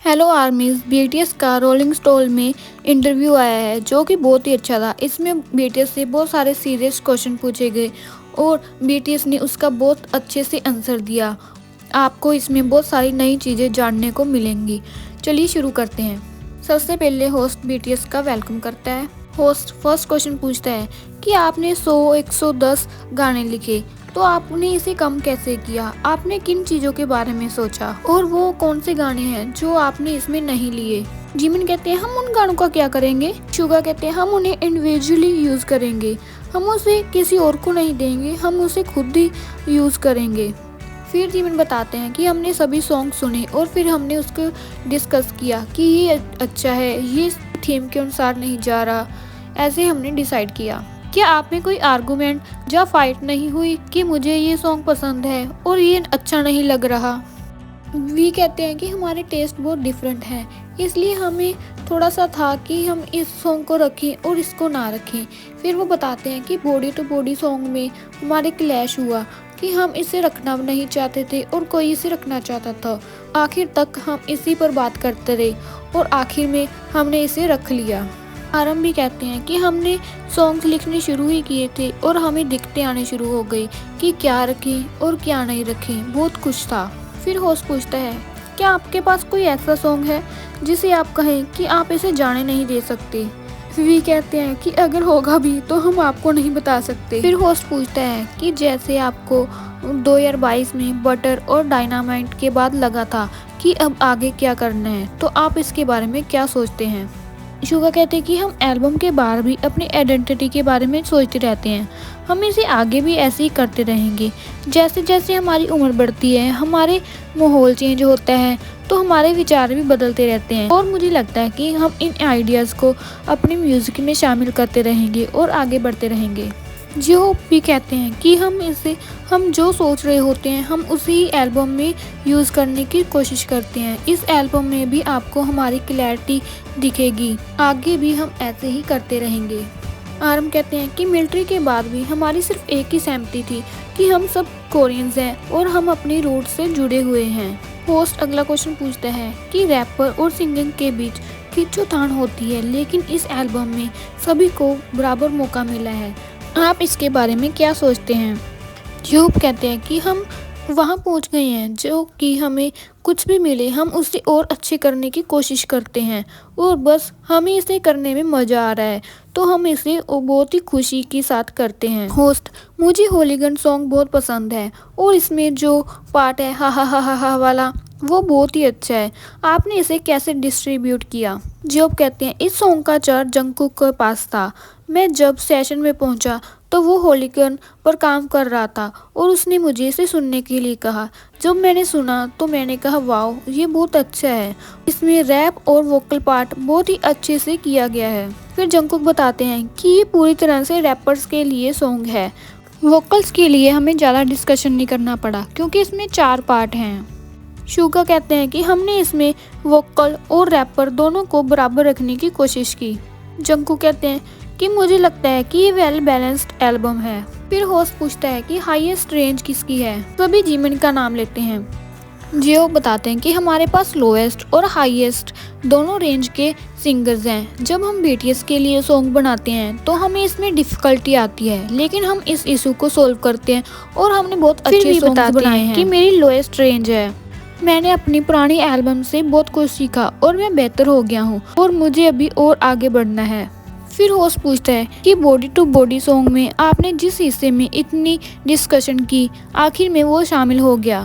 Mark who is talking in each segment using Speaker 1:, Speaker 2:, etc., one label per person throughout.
Speaker 1: Hello आर्मीज BTS का rolling stone में interview आया है जो कि बहुत ही अच्छा था। इसमें बीटीएस से बहुत सारे सीरियस क्वेश्चन पूछे गए और बीटीएस ने उसका बहुत अच्छे से आंसर दिया। आपको इसमें बहुत सारी नई चीज़ें जानने को मिलेंगी। चलिए शुरू करते हैं। सबसे पहले होस्ट बीटीएस का वेलकम करता है। होस्ट फर्स्ट क्वेश्चन पूछता है कि आपने 100-110 गाने लिखे, तो आपने इसे कम कैसे किया? आपने किन चीज़ों के बारे में सोचा और वो कौन से गाने हैं जो आपने इसमें नहीं लिए? जिमिन कहते हैं हम उन गानों का क्या करेंगे? शुगा कहते हैं हम उन्हें इंडिविजुअली यूज़ करेंगे, हम उसे किसी और को नहीं देंगे, हम उसे खुद ही यूज़ करेंगे। फिर जिमिन बताते हैं कि हमने सभी सॉन्ग सुने और फिर हमने उसको डिस्कस किया कि ये अच्छा है, ये थीम के अनुसार नहीं जा रहा, ऐसे हमने डिसाइड किया। क्या आप में कोई आर्गुमेंट या फाइट नहीं हुई कि मुझे ये सॉन्ग पसंद है और ये अच्छा नहीं लग रहा? वी कहते हैं कि हमारे टेस्ट बहुत डिफरेंट हैं, इसलिए हमें थोड़ा सा था कि हम इस सॉन्ग को रखें और इसको ना रखें। फिर वो बताते हैं कि बॉडी टू बॉडी सॉन्ग में हमारे क्लैश हुआ कि हम इसे रखना नहीं चाहते थे और कोई इसे रखना चाहता था। आखिर तक हम इसी पर बात करते रहे और आखिर में हमने इसे रख लिया। आरम भी कहते हैं कि हमने सॉन्ग्स लिखने शुरू ही किए थे और हमें दिक्कतें आने शुरू हो गई कि क्या रखें और क्या नहीं रखें, बहुत कुछ था। फिर होस्ट पूछता है क्या आपके पास कोई ऐसा सॉन्ग है जिसे आप कहें कि आप इसे जाने नहीं दे सकते? वी कहते हैं कि अगर होगा भी तो हम आपको नहीं बता सकते। फिर होस्ट पूछता है कि जैसे आपको 2022 में बटर और डायनामाइट के बाद लगा था कि अब आगे क्या करना है, तो आप इसके बारे में क्या सोचते हैं? शुगा कहते हैं कि हम एल्बम के बाहर भी अपनी आइडेंटिटी के बारे में सोचते रहते हैं, हम इसे आगे भी ऐसे ही करते रहेंगे। जैसे जैसे हमारी उम्र बढ़ती है, हमारे माहौल चेंज होता है, तो हमारे विचार भी बदलते रहते हैं और मुझे लगता है कि हम इन आइडियाज़ को अपनी म्यूज़िक में शामिल करते रहेंगे और आगे बढ़ते रहेंगे। जो भी कहते हैं कि हम जो सोच रहे होते हैं हम उसी एल्बम में यूज़ करने की कोशिश करते हैं। इस एल्बम में भी आपको हमारी क्लैरिटी दिखेगी, आगे भी हम ऐसे ही करते रहेंगे। आरम कहते हैं कि मिलिट्री के बाद भी हमारी सिर्फ एक ही सहमति थी कि हम सब कोरियंस हैं और हम अपनी रूट से जुड़े हुए हैं। होस्ट अगला क्वेश्चन पूछता है कि रैपर और सिंगिंग के बीच खींचोतान होती है, लेकिन इस एल्बम में सभी को बराबर मौका मिला है, आप इसके बारे में क्या सोचते हैं? जॉब कहते हैं कि हम वहाँ पहुँच गए हैं जो कि हमें कुछ भी मिले हम उसे और अच्छे करने की कोशिश करते हैं और बस हमें इसे करने में मज़ा आ रहा है, तो हम इसे बहुत ही खुशी के साथ करते हैं। होस्ट मुझे होलीगन सॉन्ग बहुत पसंद है और इसमें जो पार्ट है हा हा हा हा हा वाला वो बहुत ही अच्छा है, आपने इसे कैसे डिस्ट्रीब्यूट किया? जॉब कहते हैं इस सॉन्ग का चार्ज जंगकुक के पास था, मैं जब सेशन में पहुंचा तो वो होलीगन पर काम कर रहा था और उसने मुझे इसे सुनने के लिए कहा। जब मैंने सुना तो मैंने कहा वाओ ये बहुत अच्छा है, इसमें रैप और वोकल पार्ट बहुत ही अच्छे से किया गया है। फिर जंगकुक बताते हैं कि ये पूरी तरह से रैपर्स के लिए सॉन्ग है, वोकल्स के लिए हमें ज़्यादा डिस्कशन नहीं करना पड़ा क्योंकि इसमें 4 पार्ट हैं। शुगा कहते हैं कि हमने इसमें वोकल और रैपर दोनों को बराबर रखने की कोशिश की। जंगकुक कहते हैं कि मुझे लगता है कि ये वेल बैलेंस्ड एल्बम है। फिर होस्ट पूछता है कि हाईएस्ट रेंज किसकी है? सभी जिमिन का नाम लेते हैं। जियो बताते हैं कि हमारे पास लोएस्ट और हाईएस्ट दोनों रेंज के सिंगर्स हैं। जब हम बीटीएस के लिए सॉन्ग बनाते हैं तो हमें इसमें डिफ़िकल्टी आती है, लेकिन हम इस इशू को सोल्व करते हैं और हमने बहुत अच्छे सॉन्ग्स बनाए हैं कि मेरी लोएस्ट रेंज है। मैंने अपनी पुरानी एल्बम से बहुत कुछ सीखा और मैं बेहतर हो गया हूँ और मुझे अभी और आगे बढ़ना है। फिर होस्ट पूछता है कि बॉडी टू बॉडी सॉन्ग में आपने जिस हिस्से में इतनी डिस्कशन की आखिर में वो शामिल हो गया?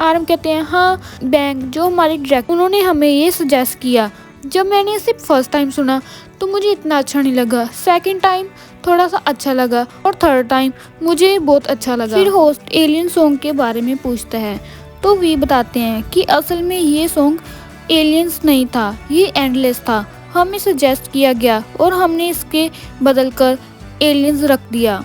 Speaker 1: आरम कहते हैं हाँ, बैंग जो हमारे डायरेक्टर उन्होंने हमें ये सजेस्ट किया। जब मैंने इसे फर्स्ट टाइम सुना तो मुझे इतना अच्छा नहीं लगा, सेकंड टाइम थोड़ा सा अच्छा लगा और थर्ड टाइम मुझे बहुत अच्छा लगा। फिर होस्ट एलियन सॉन्ग के बारे में पूछता है तो वे बताते हैं कि असल में ये सॉन्ग एलियंस नहीं था, ये एंडलेस था, हमें सजेस्ट किया गया और हमने इसके बदल कर एलियंस रख दिया।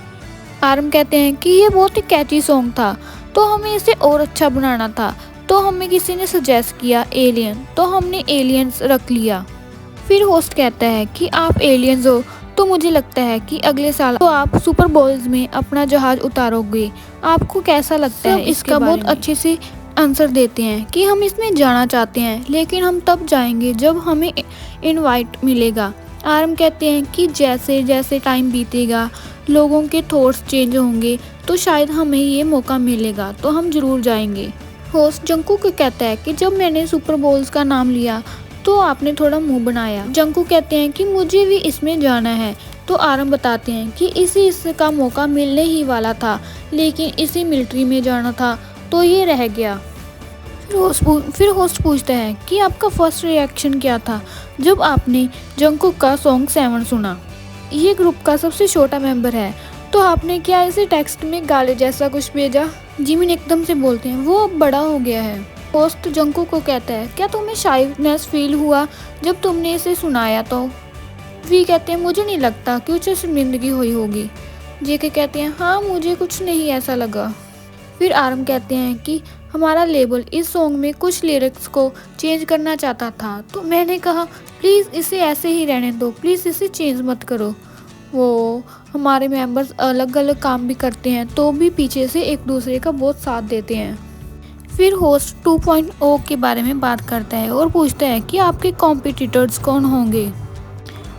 Speaker 1: आरम कहते हैं कि ये बहुत ही कैची सॉन्ग था तो हमें इसे और अच्छा बनाना था, तो हमें किसी ने सजेस्ट किया एलियन, तो हमने एलियंस रख लिया। फिर होस्ट कहता है कि आप एलियंस हो तो मुझे लगता है कि अगले साल तो आप सुपर बोल्स में अपना जहाज उतारोगे, आपको कैसा लगता है? इसका बहुत अच्छे से आंसर देते हैं कि हम इसमें जाना चाहते हैं, लेकिन हम तब जाएंगे जब हमें इनवाइट मिलेगा। आरम कहते हैं कि जैसे जैसे टाइम बीतेगा, लोगों के थॉट्स चेंज होंगे, तो शायद हमें ये मौका मिलेगा, तो हम ज़रूर जाएंगे। होस्ट जंकू को कहता है कि जब मैंने सुपर बोल्स का नाम लिया तो आपने थोड़ा मुंह बनाया। जंकू कहते हैं कि मुझे भी इसमें जाना है। तो आरम बताते हैं कि इसका मौका मिलने ही वाला था, लेकिन इसे मिलिट्री में जाना था तो ये रह गया। फिर होस्ट पूछता है कि आपका फर्स्ट रिएक्शन क्या था जब आपने जंकुक का सॉन्ग 7 सुना। ये ग्रुप का सबसे छोटा मेंबर है, तो आपने क्या इसे टेक्स्ट में गाले जैसा कुछ भेजा? जिमिन एकदम से बोलते हैं वो अब बड़ा हो गया है। होस्ट जंकुक को कहता है क्या तुम्हें शाइनेस फील हुआ जब तुमने इसे सुनाया? तो वी कहते हैं मुझे नहीं लगता कि उसे शर्मिंदगी हुई होगी। जेके कहते हैं हाँ मुझे कुछ नहीं ऐसा लगा। फिर आरम कहते हैं कि हमारा लेबल इस सॉन्ग में कुछ लिरिक्स को चेंज करना चाहता था, तो मैंने कहा प्लीज़ इसे ऐसे ही रहने दो, प्लीज़ इसे चेंज मत करो। वो हमारे मेंबर्स अलग अलग काम भी करते हैं तो भी पीछे से एक दूसरे का बहुत साथ देते हैं। फिर होस्ट 2.0 के बारे में बात करता है और पूछता है कि आपके कॉम्पिटिटर्स कौन होंगे।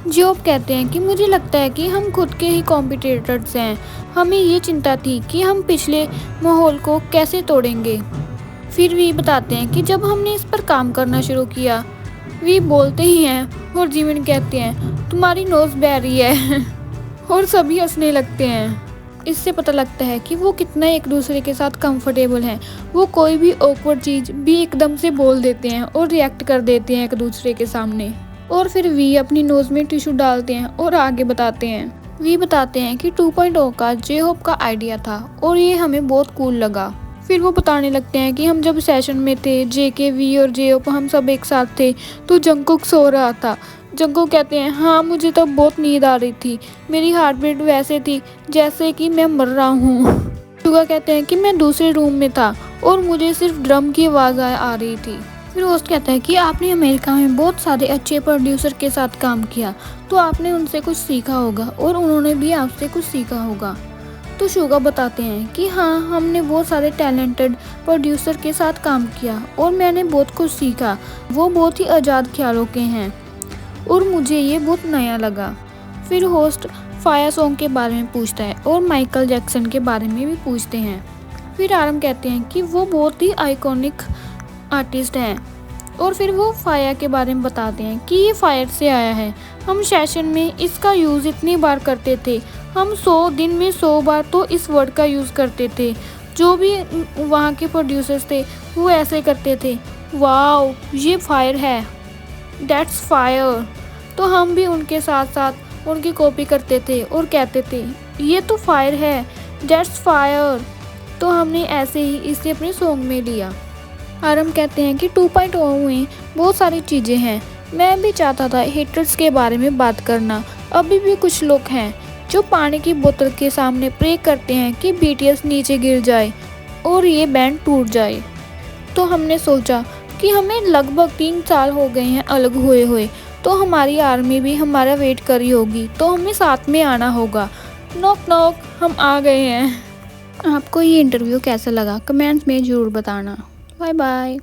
Speaker 1: जॉब कहते हैं कि मुझे लगता है कि हम खुद के ही कॉम्पिटिटर्स हैं, हमें ये चिंता थी कि हम पिछले माहौल को कैसे तोड़ेंगे। फिर वी बताते हैं कि जब हमने इस पर काम करना शुरू किया, वी बोलते ही हैं और जिमिन कहते हैं तुम्हारी नोज बैरी है और सभी हंसने लगते हैं। इससे पता लगता है कि वो कितना एक दूसरे के साथ कंफर्टेबल हैं। वो कोई भी ऑकवर्ड चीज़ भी एकदम से बोल देते हैं और रिएक्ट कर देते हैं एक दूसरे के सामने। और फिर वी अपनी नोज़ में टिश्यू डालते हैं और आगे बताते हैं। वी बताते हैं कि 2.0 का जे-होप का आइडिया था और ये हमें बहुत कूल लगा। फिर वो बताने लगते हैं कि हम जब सेशन में थे, जेके, वी और जे-होप हम सब एक साथ थे, तो जंकुक सो रहा था। जंकुक कहते हैं हाँ मुझे तब बहुत नींद आ रही थी, मेरी हार्ट बीट वैसे थी जैसे कि मैं मर रहा हूँ। सुगा कहते हैं कि मैं दूसरे रूम में था और मुझे सिर्फ ड्रम की आवाज़ आ रही थी। फिर होस्ट कहता है कि आपने अमेरिका में बहुत सारे अच्छे प्रोड्यूसर के साथ काम किया, तो आपने उनसे कुछ सीखा होगा और उन्होंने भी आपसे कुछ सीखा होगा। तो शुगा बताते हैं कि हाँ हमने बहुत सारे टैलेंटेड प्रोड्यूसर के साथ काम किया और मैंने बहुत कुछ सीखा। वो बहुत ही आज़ाद ख्यालों के हैं और मुझे ये बहुत नया लगा। फिर होस्ट फायर सॉन्ग के बारे में पूछता है और माइकल जैक्सन के बारे में भी पूछते हैं। फिर आरम कहते हैं कि वो बहुत ही आइकॉनिक आर्टिस्ट हैं और फिर वो फायर के बारे में बताते हैं कि ये फायर से आया है। हम सेशन में इसका यूज़ इतनी बार करते थे, हम 100 दिन में 100 बार तो इस वर्ड का यूज़ करते थे। जो भी वहाँ के प्रोड्यूसर्स थे वो ऐसे करते थे, वाओ ये फायर है, दैट्स फायर। तो हम भी उनके साथ साथ उनकी कॉपी करते थे और कहते थे ये तो फायर है, दैट्स फायर। तो हमने ऐसे ही इसे अपने सॉन्ग में लिया। आरम कहते हैं कि 2.0 में बहुत सारी चीज़ें हैं, मैं भी चाहता था हेटर्स के बारे में बात करना। अभी भी कुछ लोग हैं जो पानी की बोतल के सामने प्रे करते हैं कि बीटीएस नीचे गिर जाए और ये बैंड टूट जाए। तो हमने सोचा कि हमें लगभग 3 साल हो गए हैं अलग हुए, तो हमारी आर्मी भी हमारा वेट कर रही होगी, तो हमें साथ में आना होगा। नॉक नॉक, हम आ गए हैं। आपको ये इंटरव्यू कैसा लगा कमेंट्स में ज़रूर बताना। Bye bye.